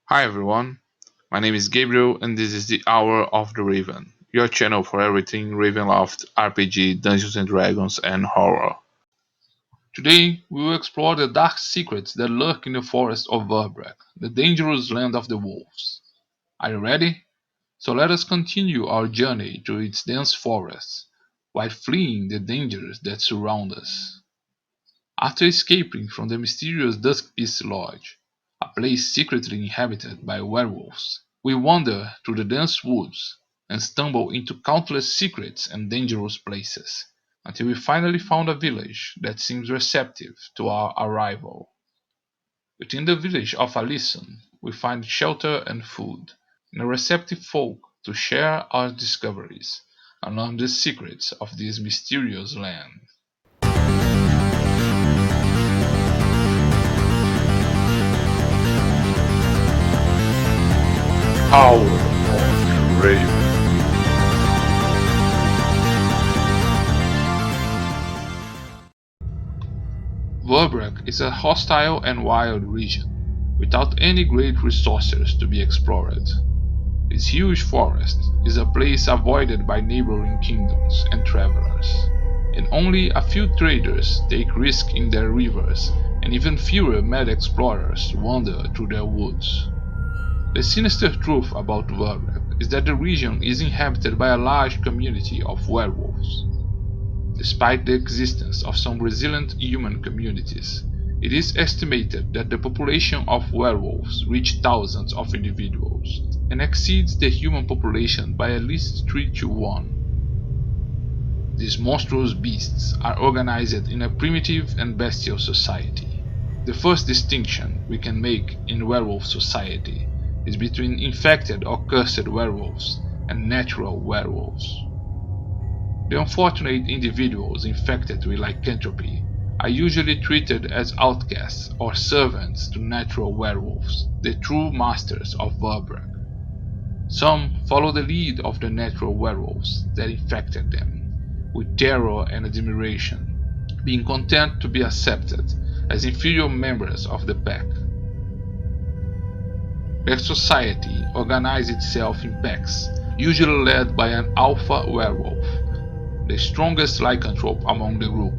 Hi everyone, my name is Gabriel and this is the Hour of the Raven, your channel for everything Ravenloft, RPG, Dungeons and Dragons, and horror. Today we will explore the dark secrets that lurk in the forest of Verbrek, the dangerous land of the wolves. Are you ready? So let us continue our journey through its dense forests, while fleeing the dangers that surround us. After escaping from the mysterious Dusk Lodge, a place secretly inhabited by werewolves, we wander through the dense woods and stumble into countless secrets and dangerous places, until we finally found a village that seems receptive to our arrival. Within the village of Alison, we find shelter and food, and a receptive folk to share our discoveries and learn the secrets of this mysterious land. Hour of the Raven. Verbrek is a hostile and wild region, without any great resources to be explored. This huge forest is a place avoided by neighboring kingdoms and travelers, and only a few traders take risk in their rivers, and even fewer mad explorers wander through their woods. The sinister truth about Verbrek is that the region is inhabited by a large community of werewolves. Despite the existence of some resilient human communities, it is estimated that the population of werewolves reaches thousands of individuals and exceeds the human population by at least 3 to 1. These monstrous beasts are organized in a primitive and bestial society. The first distinction we can make in Werewolf Society is between infected or cursed werewolves and natural werewolves. The unfortunate individuals infected with lycanthropy are usually treated as outcasts or servants to natural werewolves, the true masters of Verbrek. Some follow the lead of the natural werewolves that infected them, with terror and admiration, being content to be accepted as inferior members of the pack. The society organizes itself in packs, usually led by an alpha werewolf, the strongest lycanthrope among the group.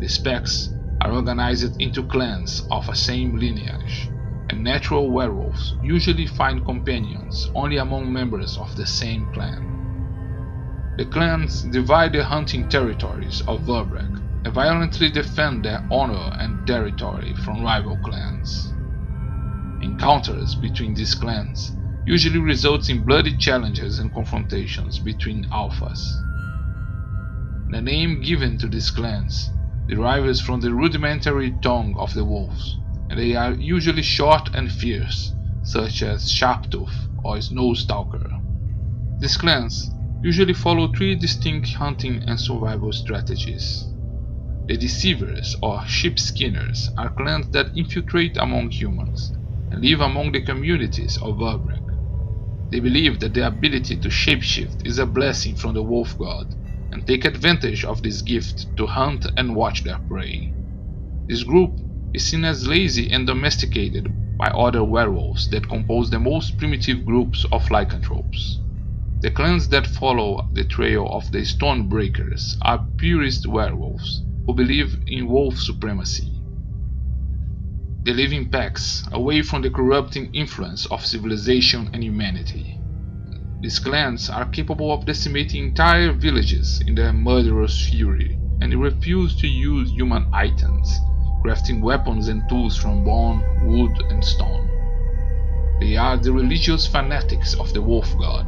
These packs are organized into clans of a same lineage, and natural werewolves usually find companions only among members of the same clan. The clans divide the hunting territories of Verbrek and violently defend their honor and territory from rival clans. Encounters between these clans usually results in bloody challenges and confrontations between alphas. The name given to these clans derives from the rudimentary tongue of the wolves, and they are usually short and fierce, such as Sharptooth or Snowstalker. These clans usually follow 3 distinct hunting and survival strategies. The Deceivers or Sheepskinners are clans that infiltrate among humans and live among the communities of Verbrek. They believe that the ability to shapeshift is a blessing from the wolf god, and take advantage of this gift to hunt and watch their prey. This group is seen as lazy and domesticated by other werewolves that compose the most primitive groups of lycanthropes. The clans that follow the trail of the Stonebreakers are purist werewolves who believe in wolf supremacy. They live in packs, away from the corrupting influence of civilization and humanity. These clans are capable of decimating entire villages in their murderous fury, and they refuse to use human items, crafting weapons and tools from bone, wood, and stone. They are the religious fanatics of the wolf god,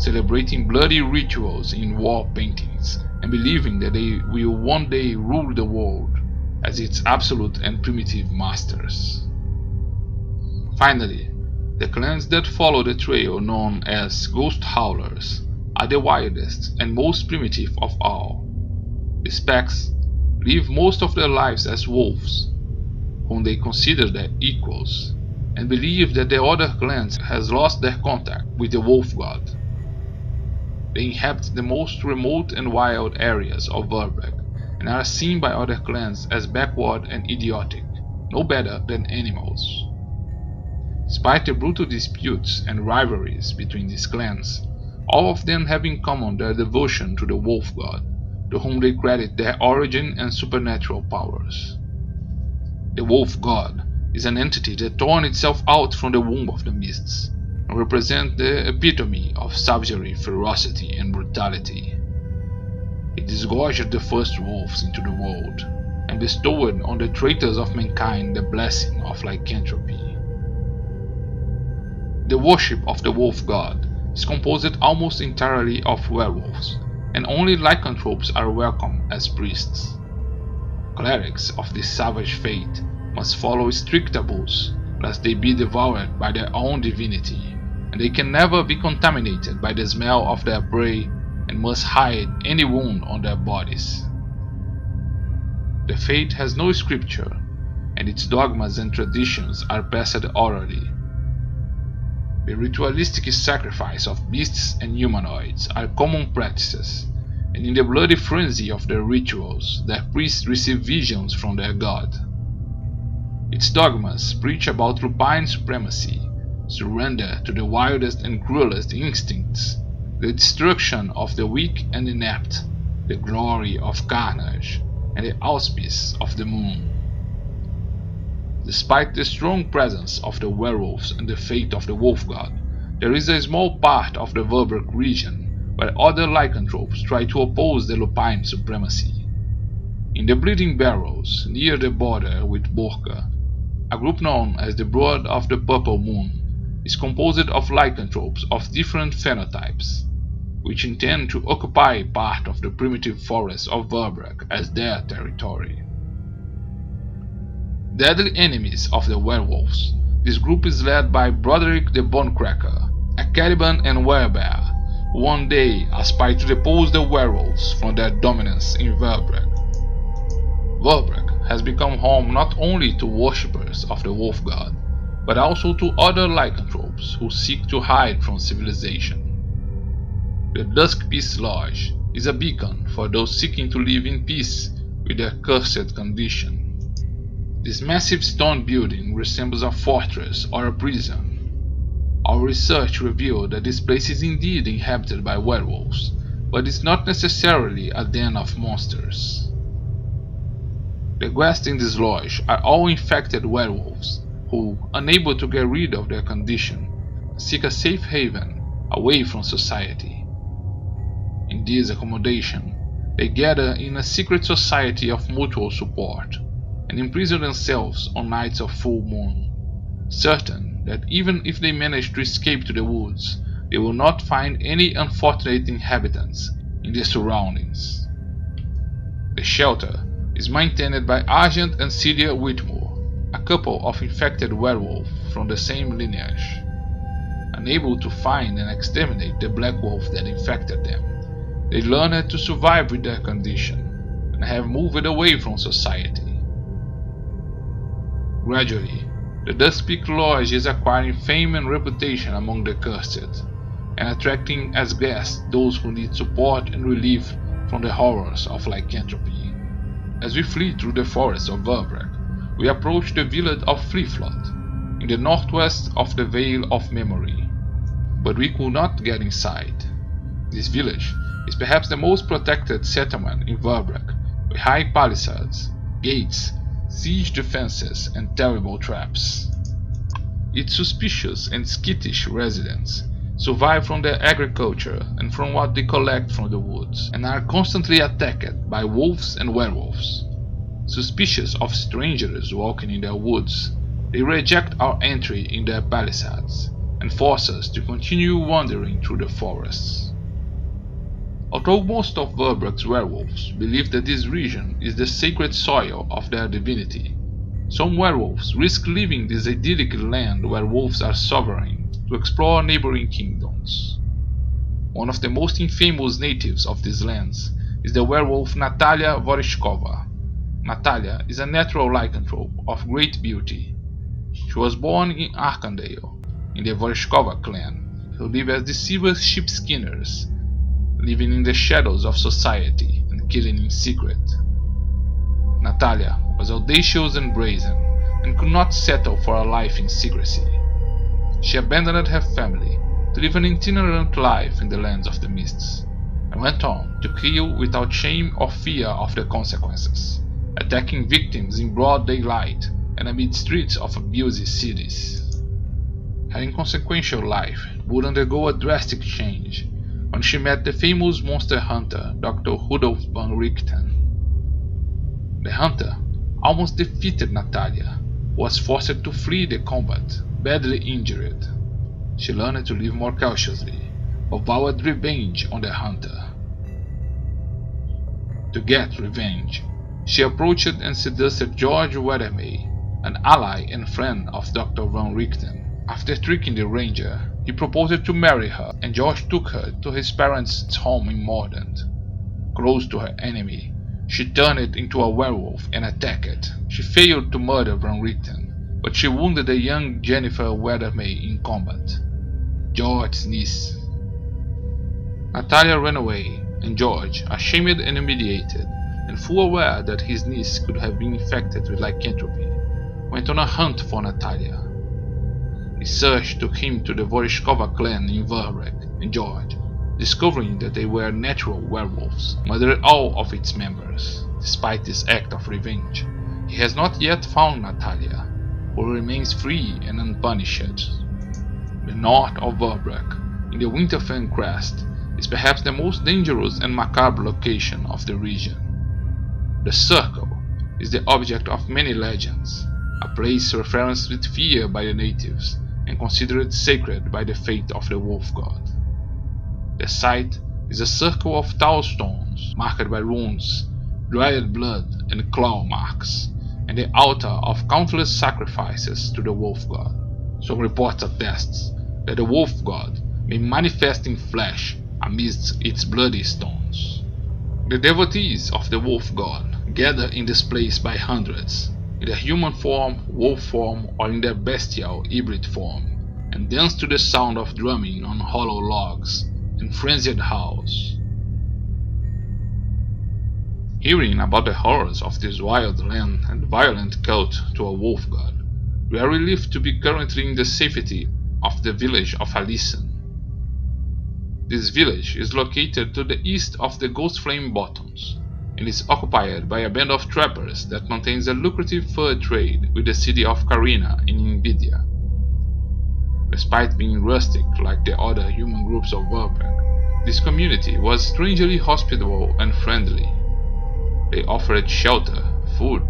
celebrating bloody rituals in war paintings, and believing that they will one day rule the world as its absolute and primitive masters. Finally, the clans that follow the trail known as Ghost Howlers are the wildest and most primitive of all. These packs live most of their lives as wolves, whom they consider their equals, and believe that the other clans has lost their contact with the wolf god. They inhabit the most remote and wild areas of Verbrek, and are seen by other clans as backward and idiotic, no better than animals. Despite the brutal disputes and rivalries between these clans, all of them have in common their devotion to the Wolf God, to whom they credit their origin and supernatural powers. The Wolf God is an entity that torn itself out from the womb of the mists, and represents the epitome of savagery, ferocity, and brutality. It disgorged the first wolves into the world, and bestowed on the traitors of mankind the blessing of lycanthropy. The worship of the Wolf God is composed almost entirely of werewolves, and only lycanthropes are welcome as priests. Clerics of this savage fate must follow strict taboos, lest they be devoured by their own divinity, and they can never be contaminated by the smell of their prey and must hide any wound on their bodies. The faith has no scripture, and its dogmas and traditions are passed orally. The ritualistic sacrifice of beasts and humanoids are common practices, and in the bloody frenzy of their rituals, their priests receive visions from their god. Its dogmas preach about lupine supremacy, surrender to the wildest and cruelest instincts, the destruction of the weak and inept, the glory of carnage, and the auspice of the moon. Despite the strong presence of the werewolves and the fate of the wolf god, there is a small part of the Verbrek region where other lycanthropes try to oppose the lupine supremacy. In the Bleeding Barrows, near the border with Borka, a group known as the Brood of the Purple Moon is composed of lycanthropes of different phenotypes, which intend to occupy part of the primitive forests of Verbrek as their territory. Deadly enemies of the werewolves, this group is led by Broderick the Bonecracker, a Caliban and werebear, who one day aspire to depose the werewolves from their dominance in Verbrek. Verbrek has become home not only to worshippers of the wolf god, but also to other lycanthropes who seek to hide from civilization. The Dusk Peace Lodge is a beacon for those seeking to live in peace with their cursed condition. This massive stone building resembles a fortress or a prison. Our research revealed that this place is indeed inhabited by werewolves, but is not necessarily a den of monsters. The guests in this lodge are all infected werewolves who, unable to get rid of their condition, seek a safe haven away from society. In this accommodation, they gather in a secret society of mutual support and imprison themselves on nights of full moon, certain that even if they manage to escape to the woods, they will not find any unfortunate inhabitants in the surroundings. The shelter is maintained by Argent and Celia Whitmore, a couple of infected werewolves from the same lineage. Unable to find and exterminate the black wolf that infected them, they learned to survive with their condition and have moved away from society. Gradually, the Dusk Peak Lodge is acquiring fame and reputation among the cursed, and attracting as guests those who need support and relief from the horrors of lycanthropy. As we flee through the forests of Verbrek, we approach the village of Freefloat, in the northwest of the Vale of Memory, but we could not get inside. This village is perhaps the most protected settlement in Verbrek, with high palisades, gates, siege defenses, and terrible traps. Its suspicious and skittish residents survive from their agriculture and from what they collect from the woods, and are constantly attacked by wolves and werewolves. Suspicious of strangers walking in their woods, they reject our entry in their palisades and force us to continue wandering through the forests. Although most of Verbrek's werewolves believe that this region is the sacred soil of their divinity, some werewolves risk leaving this idyllic land where wolves are sovereign to explore neighboring kingdoms. One of the most infamous natives of these lands is the werewolf Natalia Vorishkova. Natalia is a natural lycanthrope of great beauty. She was born in Arkandale, in the Vorishkova clan, who live as deceivers sheepskinners, living in the shadows of society and killing in secret. Natalia was audacious and brazen, and could not settle for a life in secrecy. she abandoned her family to live an itinerant life in the lands of the mists, and went on to kill without shame or fear of the consequences, attacking victims in broad daylight and amid streets of abusive cities. Her inconsequential life would undergo a drastic change when she met the famous monster hunter Dr. Rudolf van Richten. The hunter almost defeated Natalia, who was forced to flee the combat, badly injured. She learned to live more cautiously, but vowed revenge on the hunter. To get revenge, she approached and seduced George Weathermay, an ally and friend of Dr. van Richten. After tricking the ranger, he proposed to marry her, and George took her to his parents' home in Mordant. Close to her enemy, she turned into a werewolf and attacked. She failed to murder van Richten, but she wounded the young Jennifer Weathermay in combat, George's niece. Natalia ran away, and George, ashamed and humiliated, and full aware that his niece could have been infected with lycanthropy, went on a hunt for Natalia. His search took him to the Vorishkova clan in Verbrek, and George, discovering that they were natural werewolves, murdered all of its members. Despite this act of revenge, he has not yet found Natalia, who remains free and unpunished. The north of Verbrek, in the Winterfell crest, is perhaps the most dangerous and macabre location of the region. The Circle is the object of many legends, a place referenced with fear by the natives and considered sacred by the faith of the wolf god. The site is a circle of tall stones marked by runes, dried blood and claw marks, and the altar of countless sacrifices to the wolf god. Some reports attest that the wolf god may manifest in flesh amidst its bloody stones. The devotees of the wolf god gather in this place by hundreds, in their human form, wolf form, or in their bestial hybrid form, and dance to the sound of drumming on hollow logs and frenzied howls. Hearing about the horrors of this wild land and violent cult to a wolf god, we are relieved to be currently in the safety of the village of Alison. This village is located to the east of the Ghostflame Bottoms, and is occupied by a band of trappers that maintains a lucrative fur trade with the city of Carina in Invidia. Despite being rustic like the other human groups of Verbrek, this community was strangely hospitable and friendly. They offered shelter, food,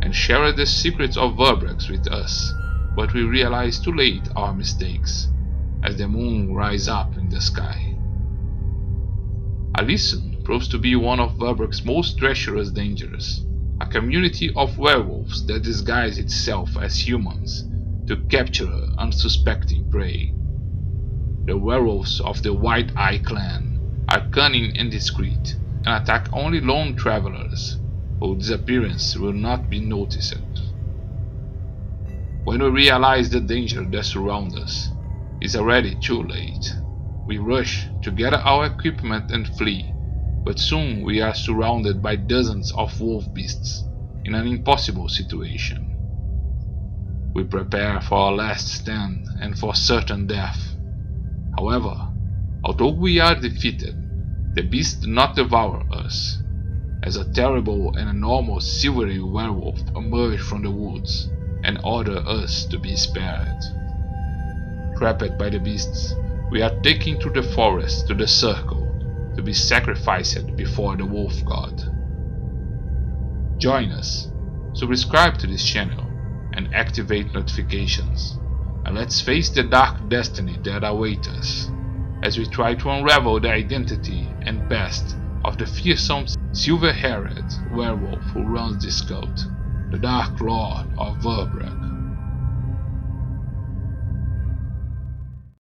and shared the secrets of Verbrek with us, but we realized too late our mistakes, as the moon rises up in the sky. Alison proves to be one of Verbrek's most treacherous dangers, a community of werewolves that disguise itself as humans to capture unsuspecting prey. The werewolves of the White Eye clan are cunning and discreet, and attack only lone travelers, whose disappearance will not be noticed. When we realize the danger that surrounds us, it's already too late. We rush to gather our equipment and flee, but soon we are surrounded by dozens of wolf beasts in an impossible situation. We prepare for our last stand and for certain death. However, although we are defeated, the beasts do not devour us, as a terrible and enormous silvery werewolf emerges from the woods and orders us to be spared. Trapped by the beasts, we are taken to the forest to the Circle to be sacrificed before the wolf god. Join us, subscribe to this channel, and activate notifications, and let's face the dark destiny that awaits us as we try to unravel the identity and past of the fearsome silver-haired werewolf who runs this cult, the Dark Lord of Verbrek.